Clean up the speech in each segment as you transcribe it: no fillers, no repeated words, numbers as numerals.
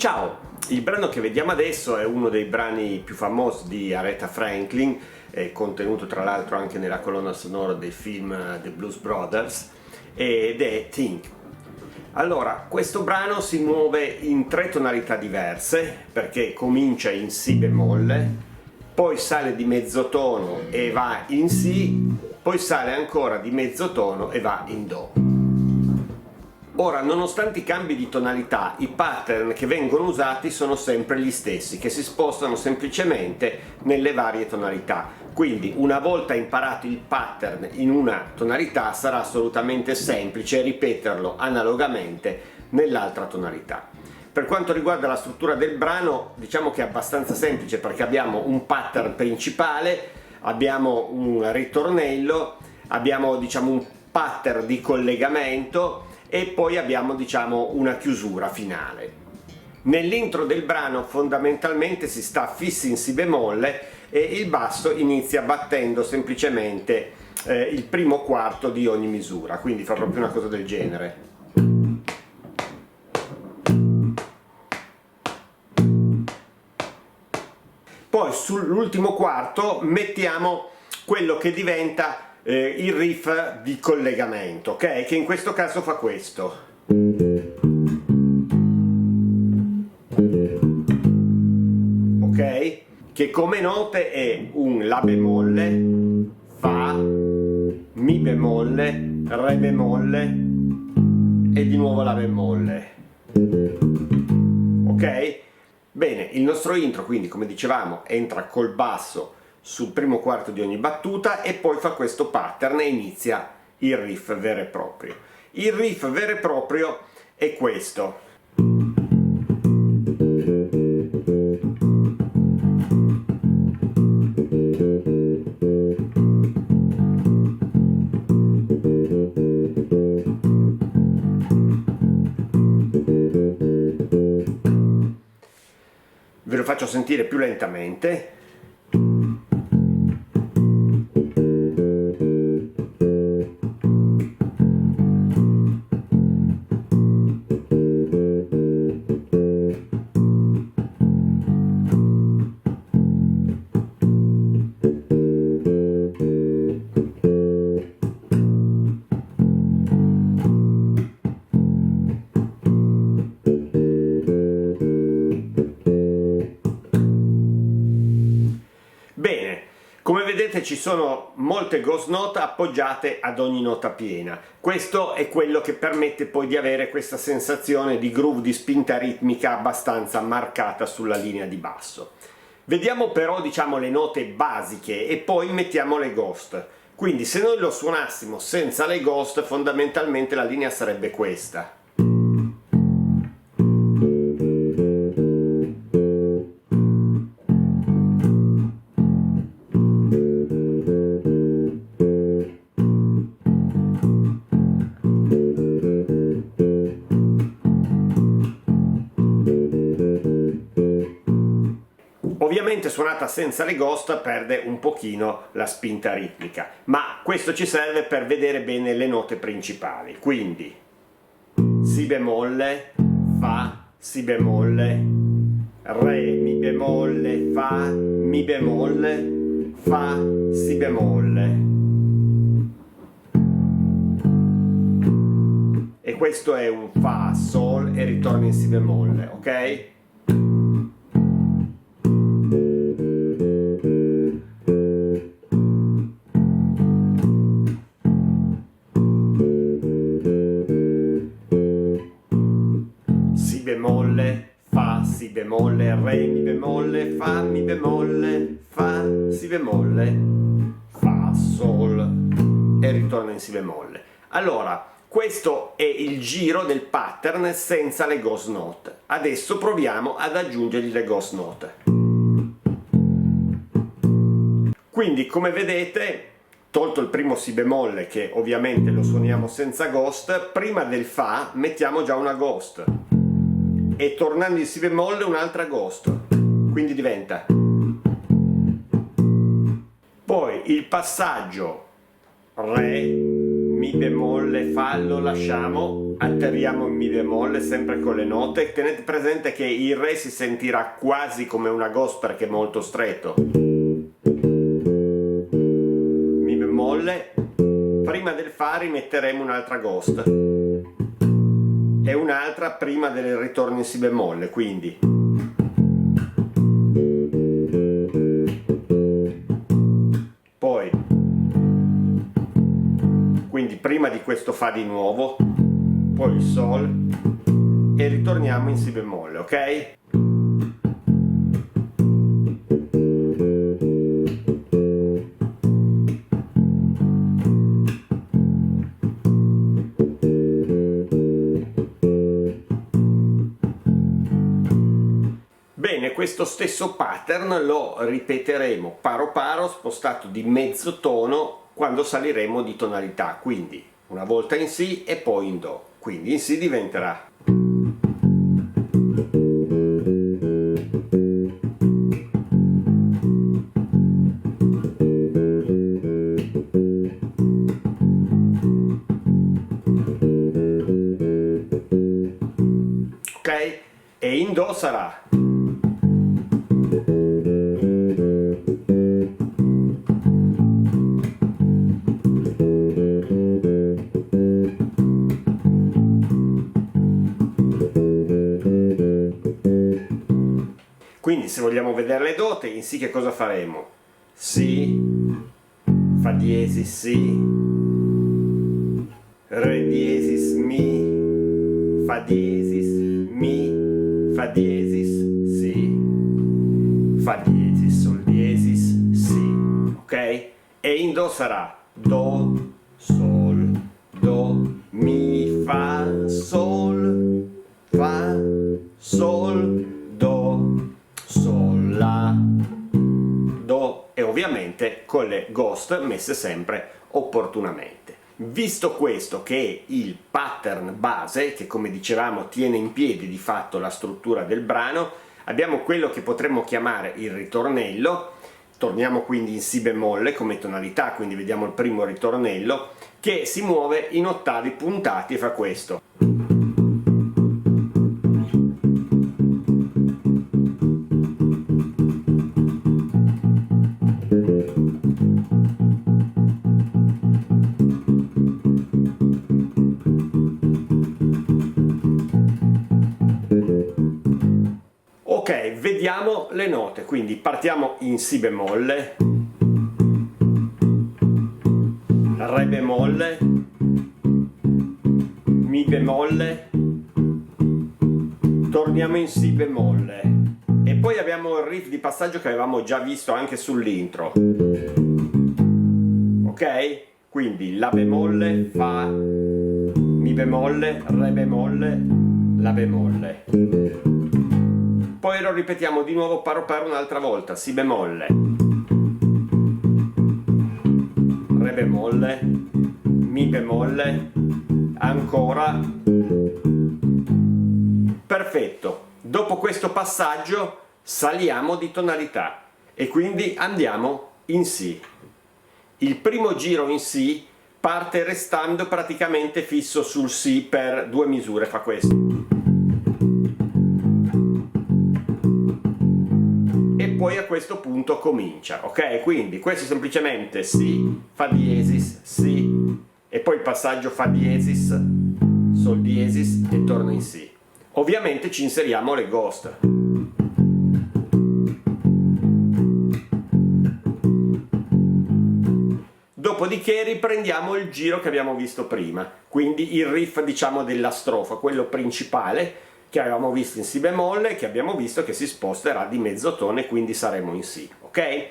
Ciao! Il brano che vediamo adesso è uno dei brani più famosi di Aretha Franklin, è contenuto tra l'altro anche nella colonna sonora del film The Blues Brothers, ed è Think. Allora, questo brano si muove in tre tonalità diverse, perché comincia in Si bemolle, poi sale di mezzotono e va in Si, poi sale ancora di mezzotono e va in Do. Ora, nonostante i cambi di tonalità, i pattern che vengono usati sono sempre gli stessi, che si spostano semplicemente nelle varie tonalità. Quindi, una volta imparato il pattern in una tonalità, sarà assolutamente semplice ripeterlo analogamente nell'altra tonalità. Per quanto riguarda la struttura del brano, diciamo che è abbastanza semplice, perché abbiamo un pattern principale, abbiamo un ritornello, abbiamo un pattern di collegamento e poi abbiamo una chiusura finale. Nell'intro del brano fondamentalmente si sta fissi in Si bemolle e il basso inizia battendo semplicemente il primo quarto di ogni misura, quindi fa proprio una cosa del genere. Poi sull'ultimo quarto mettiamo quello che diventa il riff di collegamento, ok? Che in questo caso fa questo. Ok? Che come note è un La bemolle, Fa, Mi bemolle, Re bemolle e di nuovo La bemolle. Ok? Bene, il nostro intro quindi, come dicevamo, entra col basso sul primo quarto di ogni battuta e poi fa questo pattern e inizia il riff vero e proprio. Il riff vero e proprio è questo. Ve lo faccio sentire più lentamente. Bene, come vedete ci sono molte ghost note appoggiate ad ogni nota piena. Questo è quello che permette poi di avere questa sensazione di groove, di spinta ritmica abbastanza marcata sulla linea di basso. Vediamo però le note basiche e poi mettiamo le ghost. Quindi se noi lo suonassimo senza le ghost, fondamentalmente la linea sarebbe questa. Ovviamente suonata senza le ghost perde un pochino la spinta ritmica, ma questo ci serve per vedere bene le note principali. Quindi Si bemolle, Fa, Si bemolle, Re, Mi bemolle, Fa, Mi bemolle, Fa, Si bemolle. E questo è un Fa, Sol e ritorna in Si bemolle, ok? Si bemolle, Fa, Si bemolle, Re, Mi bemolle, Fa, Mi bemolle, Fa, Si bemolle, Fa, Sol e ritorna in Si bemolle. Allora, questo è il giro del pattern senza le ghost note. Adesso proviamo ad aggiungergli le ghost note. Quindi, come vedete, tolto il primo Si bemolle, che ovviamente lo suoniamo senza ghost, prima del Fa mettiamo già una ghost e tornando in Si bemolle un'altra ghost, quindi diventa. Poi il passaggio Re, Mi Mi bemolle, fa, lo lasciamo, atterriamo in Mi bemolle sempre con le note. Tenete presente che il Re si sentirà quasi come una ghost perché è molto stretto. Mi bemolle, prima del Fa rimetteremo un'altra ghost e un'altra prima del ritorno in Si bemolle, quindi poi prima di questo Fa di nuovo, poi il Sol e ritorniamo in Si bemolle, ok? Bene, questo stesso pattern lo ripeteremo paro paro, spostato di mezzo tono quando saliremo di tonalità, quindi una volta in Si e poi in Do. Quindi in Si diventerà ok? E in Do sarà quindi se vogliamo vedere le dote, in Si che cosa faremo? Si, Fa diesis Si, Re diesis Mi, Fa diesis Mi, Fa diesis Si, Fa diesis Sol diesis Si, ok? E in Do sarà Do, Sol, Do, Mi, Fa, Sol, Fa, Sol, Do, Sol, La, Do e ovviamente con le ghost messe sempre opportunamente. Visto questo che è il pattern base, che come dicevamo tiene in piedi di fatto la struttura del brano, abbiamo quello che potremmo chiamare il ritornello. Torniamo quindi in Si bemolle come tonalità, quindi vediamo il primo ritornello, che si muove in ottavi puntati e fa questo. Ok, vediamo le note, quindi partiamo in Si bemolle, Re bemolle, Mi bemolle, torniamo in Si bemolle e poi abbiamo il riff di passaggio che avevamo già visto anche sull'intro, ok? Quindi La bemolle, Fa, Mi bemolle, Re bemolle, La bemolle. Poi lo ripetiamo di nuovo paro paro un'altra volta, Si bemolle, Re bemolle, Mi bemolle, ancora. Perfetto, dopo questo passaggio saliamo di tonalità e quindi andiamo in Si. Il primo giro in Si parte restando praticamente fisso sul Si per 2 misure, fa questo. Poi a questo punto comincia, ok? Quindi questo semplicemente Si, Fa diesis, Si, e poi il passaggio Fa diesis, Sol diesis e torna in Si. Ovviamente ci inseriamo le ghost. Dopodiché riprendiamo il giro che abbiamo visto prima, quindi il riff diciamo della strofa, quello principale, che avevamo visto in Si bemolle, che abbiamo visto che si sposterà di mezzo tono e quindi saremo in Si, ok?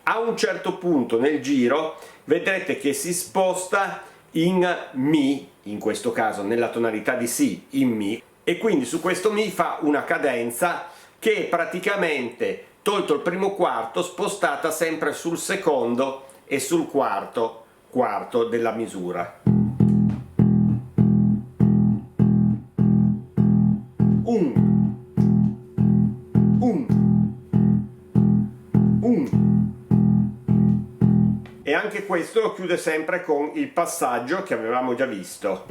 A un certo punto nel giro vedrete che si sposta in Mi, in questo caso nella tonalità di Si, in Mi, e quindi su questo Mi fa una cadenza che è praticamente, tolto il primo quarto, spostata sempre sul secondo e sul quarto quarto della misura. E anche questo lo chiude sempre con il passaggio che avevamo già visto.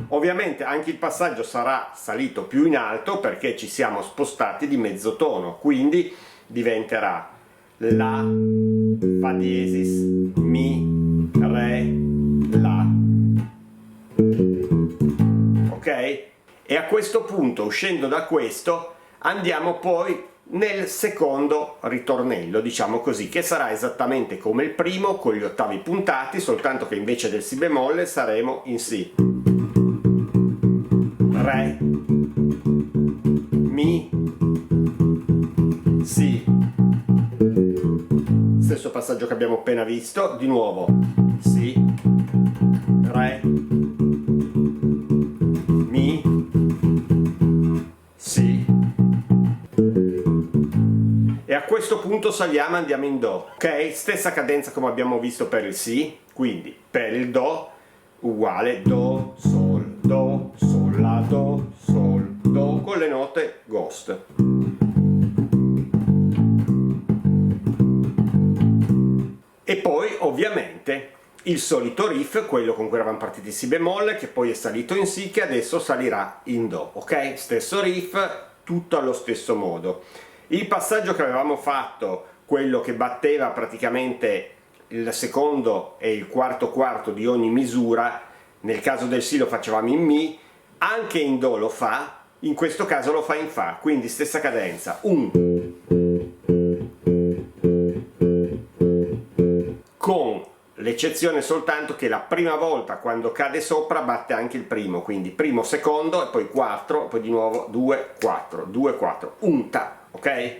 Ovviamente anche il passaggio sarà salito più in alto perché ci siamo spostati di mezzo tono, quindi diventerà La, Fa diesis, Mi, Re, La. Ok? E a questo punto, uscendo da questo, andiamo poi nel secondo ritornello, diciamo così, che sarà esattamente come il primo, con gli ottavi puntati, soltanto che invece del Si bemolle saremo in Si. Re, Mi, Si. Stesso passaggio che abbiamo appena visto, di nuovo Si, Re, Mi, Si. E a questo punto saliamo e andiamo in Do, ok? Stessa cadenza come abbiamo visto per il Si, quindi per il Do uguale Do, Sol, La, Do, Sol, Do, con le note Ghost. E poi ovviamente il solito riff, quello con cui eravamo partiti in Si bemolle, che poi è salito in Si, che adesso salirà in Do, ok? Stesso riff, tutto allo stesso modo. Il passaggio che avevamo fatto, quello che batteva praticamente il secondo e il quarto quarto di ogni misura, nel caso del Si lo facevamo in Mi, anche in Do lo fa, in questo caso lo fa in Fa, quindi stessa cadenza, con l'eccezione soltanto che la prima volta quando cade sopra batte anche il primo, quindi primo, secondo e poi 4, poi di nuovo 2, 4, 2, 4, un Ta, ok?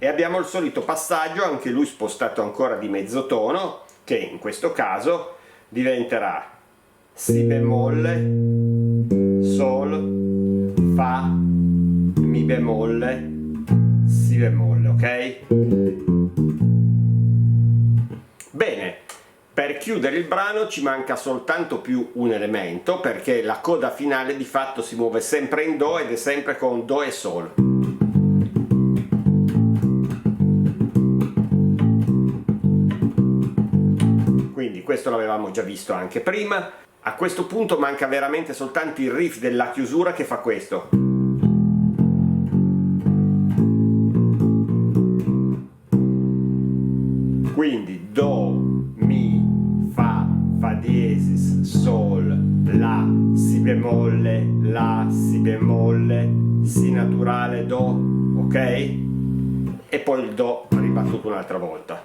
E abbiamo il solito passaggio, anche lui spostato ancora di mezzo tono, che in questo caso diventerà Si bemolle, Sol, Fa, Mi bemolle, Si bemolle, ok? Bene, per chiudere il brano ci manca soltanto più un elemento, perché la coda finale di fatto si muove sempre in Do ed è sempre con Do e Sol. Quindi questo l'avevamo già visto anche prima. A questo punto manca veramente soltanto il riff della chiusura che fa questo. Quindi Do, Mi, Fa, Fa diesis, Sol, La, Si bemolle, La, Si bemolle, Si naturale, Do, ok? E poi il Do ribattuto un'altra volta.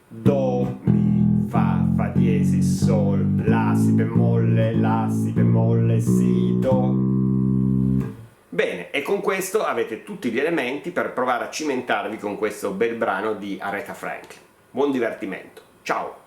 Do, Mi, Fa, Fa diesis, Sol, La, Si bemolle, Si, Do. Bene, e con questo avete tutti gli elementi per provare a cimentarvi con questo bel brano di Aretha Franklin. Buon divertimento, ciao!